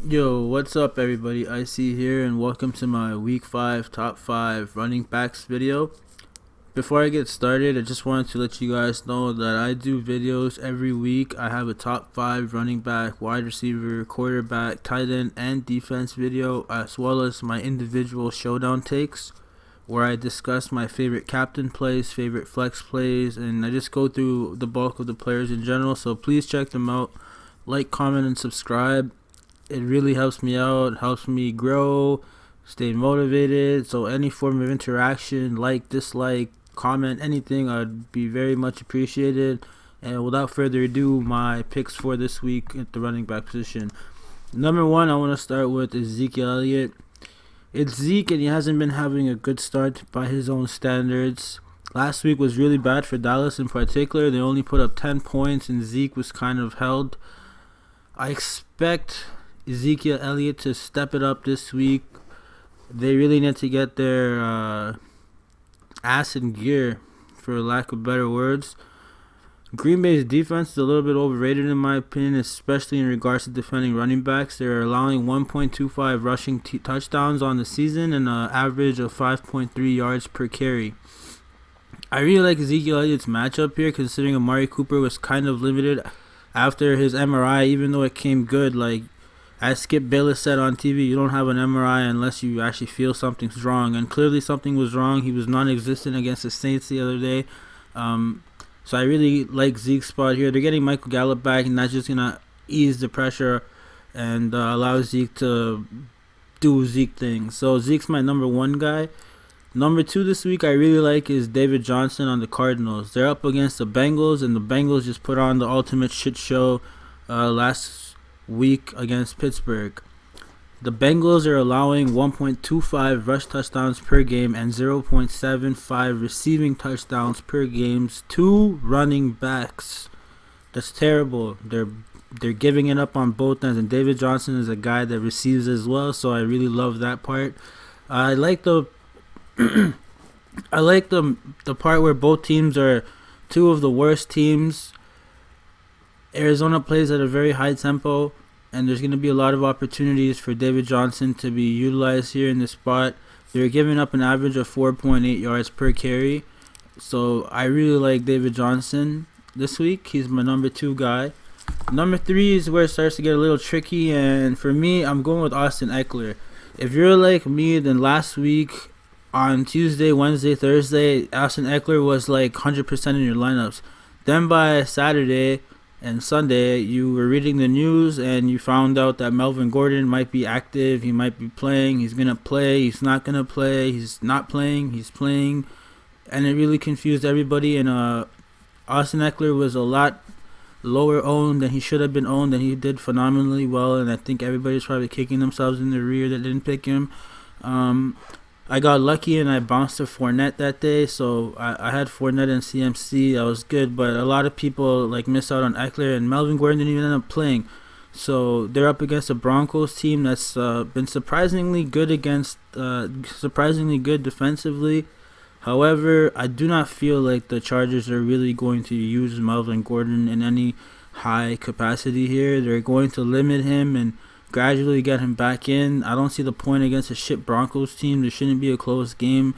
Yo, what's up, everybody? Icy here, and welcome to my Week 5 Top 5 Running Backs video. Before I get started, I just wanted to let you guys know that I do videos every week. I have a Top 5 running back, wide receiver, quarterback, tight end, and defense video, as well as my individual showdown takes, where I discuss my favorite captain plays, favorite flex plays, and I just go through the bulk of the players in general. So please check them out. Like, comment, and subscribe. It really helps me out, helps me grow, stay motivated. So any form of interaction, like, dislike, comment, anything, I'd be very much appreciated. And without further ado, my picks for this week at the running back position. Number one, I want to start with Ezekiel Elliott. It's Zeke, and he hasn't been having a good start by his own standards. Last week was really bad for Dallas in particular. They only put up 10 points, and Zeke was kind of held. I expect Ezekiel Elliott to step it up this week. They really need to get their ass in gear, for lack of better words. Green Bay's defense is a little bit overrated in my opinion, especially in regards to defending running backs. They're allowing 1.25 rushing touchdowns on the season and an average of 5.3 yards per carry. I really like Ezekiel Elliott's matchup here, considering Amari Cooper was kind of limited after his MRI, even though it came good. Like, as Skip Bayless said on TV, you don't have an MRI unless you actually feel something's wrong. And clearly something was wrong. He was non-existent against the Saints the other day. So I really like Zeke's spot here. They're getting Michael Gallup back, and that's just going to ease the pressure and allow Zeke to do Zeke things. So Zeke's my number one guy. Number two this week I really like is David Johnson on the Cardinals. They're up against the Bengals, and the Bengals just put on the ultimate shit show last week against Pittsburgh. The Bengals are allowing 1.25 rush touchdowns per game and 0.75 receiving touchdowns per game to running backs. That's terrible. They're giving it up on both ends, and David Johnson is a guy that receives as well, so I really love that part. I like the the part where both teams are two of the worst teams. Arizona plays at a very high tempo, and there's going to be a lot of opportunities for David Johnson to be utilized here in this spot. They're giving up an average of 4.8 yards per carry, so I really like David Johnson this week. He's my number two guy. Number three is where it starts to get a little tricky, and for me, I'm going with Austin Eckler. If you're like me, then last week on Tuesday, Wednesday, Thursday, Austin Eckler was like 100% in your lineups. Then by Saturday and Sunday, you were reading the news and you found out that Melvin Gordon might be active, he might be playing, he's going to play, he's not going to play, he's not playing, he's playing, and it really confused everybody. And Austin Eckler was a lot lower owned than he should have been owned, and he did phenomenally well, and I think everybody's probably kicking themselves in the rear that didn't pick him. I got lucky and I bounced to Fournette that day, so I had Fournette and CMC. I was good, but a lot of people like miss out on Eckler, and Melvin Gordon didn't even end up playing. So they're up against a Broncos team that's been surprisingly good defensively. However, I do not feel like the Chargers are really going to use Melvin Gordon in any high capacity here. They're going to limit him and gradually get him back in. I don't see the point against a shit Broncos team. There shouldn't be a close game.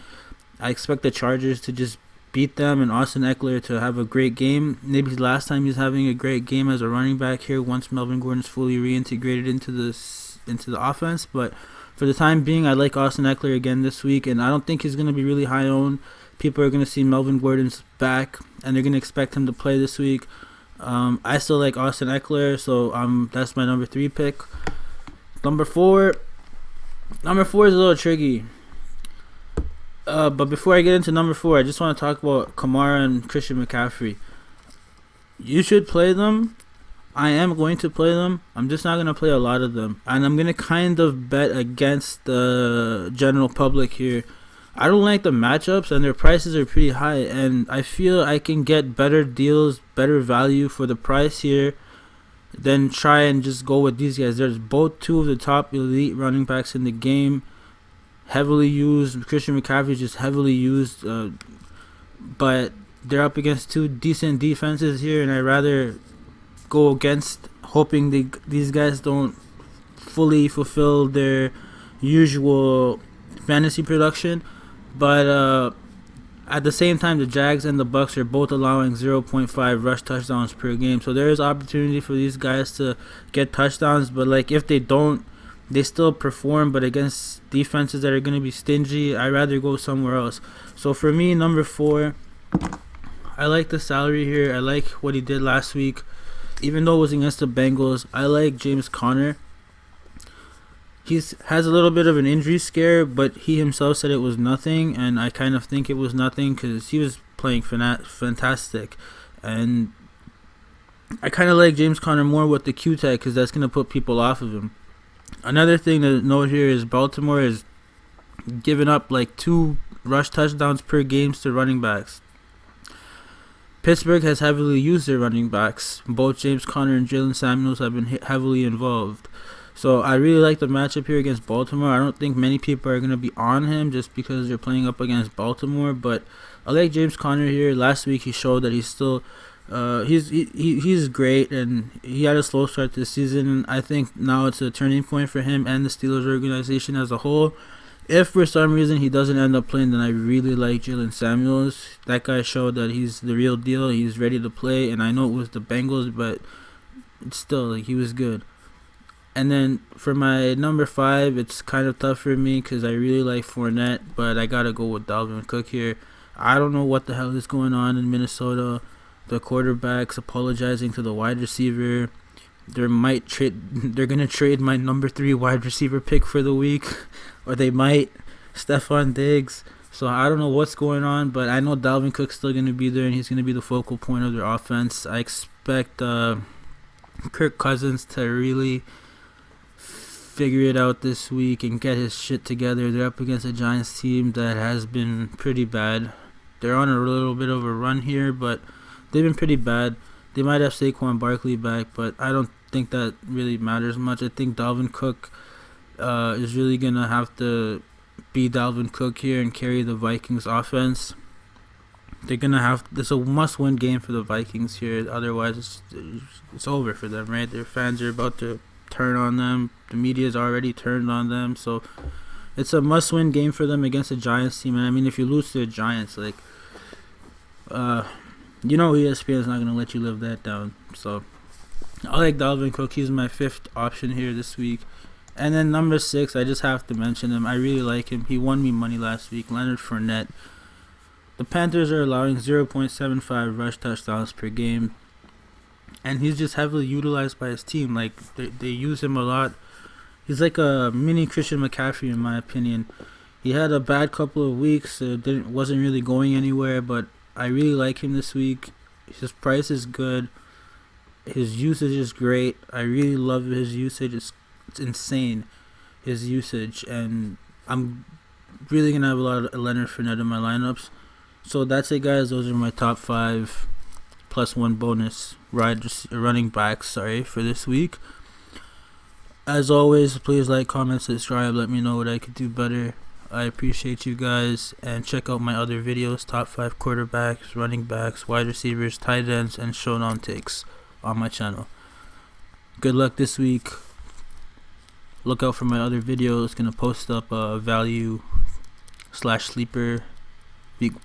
I expect the Chargers to just beat them and Austin Eckler to have a great game. Maybe last time he's having a great game as a running back here once Melvin Gordon's fully reintegrated into the offense. But for the time being, I like Austin Eckler again this week, and I don't think he's going to be really high owned. People are going to see Melvin Gordon's back, and they're going to expect him to play this week. I still like Austin Eckler, so that's my number three pick. Number four is a little tricky. But before I get into number four, I just want to talk about Kamara and Christian McCaffrey. You should play them. I am going to play them. I'm just not going to play a lot of them. And I'm going to kind of bet against the general public here. I don't like the matchups, and their prices are pretty high. And I feel I can get better deals, better value for the price here than try and just go with these guys. There's both two of the top elite running backs in the game. Heavily used. Christian McCaffrey is just heavily used. But they're up against two decent defenses here, and I'd rather go against hoping these guys don't fully fulfill their usual fantasy production, but at the same time, the Jags and the Bucks are both allowing 0.5 rush touchdowns per game. So there is opportunity for these guys to get touchdowns. But like if they don't, they still perform. But against defenses that are going to be stingy, I'd rather go somewhere else. So for me, number 4, I like the salary here. I like what he did last week. Even though it was against the Bengals, I like James Conner. He has a little bit of an injury scare, but he himself said it was nothing, and I kind of think it was nothing because he was playing fantastic. And I kind of like James Conner more with the Q-Tech because that's going to put people off of him. Another thing to note here is Baltimore is giving up like 2 rush touchdowns per game to running backs. Pittsburgh has heavily used their running backs. Both James Conner and Jalen Samuels have been heavily involved. So I really like the matchup here against Baltimore. I don't think many people are going to be on him just because they're playing up against Baltimore. But I like James Conner here. Last week he showed that he's still he's great, and he had a slow start to the season. And I think now it's a turning point for him and the Steelers organization as a whole. If for some reason he doesn't end up playing, then I really like Jalen Samuels. That guy showed that he's the real deal. He's ready to play, and I know it was the Bengals, but still, like, he was good. And then for my number 5, it's kind of tough for me because I really like Fournette, but I got to go with Dalvin Cook here. I don't know what the hell is going on in Minnesota. The quarterback's apologizing to the wide receiver. They're going to trade my number 3 wide receiver pick for the week, or they might, Stephon Diggs. So I don't know what's going on, but I know Dalvin Cook's still going to be there, and he's going to be the focal point of their offense. I expect Kirk Cousins to really figure it out this week and get his shit together. They're up against a Giants team that has been pretty bad. They're on a little bit of a run here, but they've been pretty bad. They might have Saquon Barkley back, but I don't think that really matters much. I think Dalvin Cook is really going to have to be Dalvin Cook here and carry the Vikings offense. They're going to have, it's a must-win game for the Vikings here. Otherwise, it's over for them, right? Their fans are about to turn on them. The media's already turned on them. So it's a must-win game for them against a Giants team. And I mean, if you lose to the Giants, like, you know ESPN is not going to let you live that down. So I like Dalvin Cook. He's my 5th option here this week. And then number 6, I just have to mention him. I really like him. He won me money last week. Leonard Fournette. The Panthers are allowing 0.75 rush touchdowns per game. And he's just heavily utilized by his team. Like, they use him a lot. He's like a mini Christian McCaffrey, in my opinion. He had a bad couple of weeks. Wasn't really going anywhere, but I really like him this week. His price is good. His usage is great. I really love his usage. It's insane, his usage. And I'm really going to have a lot of Leonard Fournette in my lineups. So that's it, guys. Those are my top 5 plus 1 bonus running backs for this week. As always, please like, comment, subscribe. Let me know what I could do better. I appreciate you guys, and check out my other videos, top 5 quarterbacks, running backs, wide receivers, tight ends, and showdown takes on my channel. Good luck this week. Look out for my other videos. Gonna post up a value/sleeper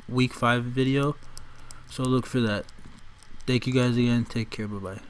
week 5 video, so look for that. Thank you guys again. Take care. Bye bye.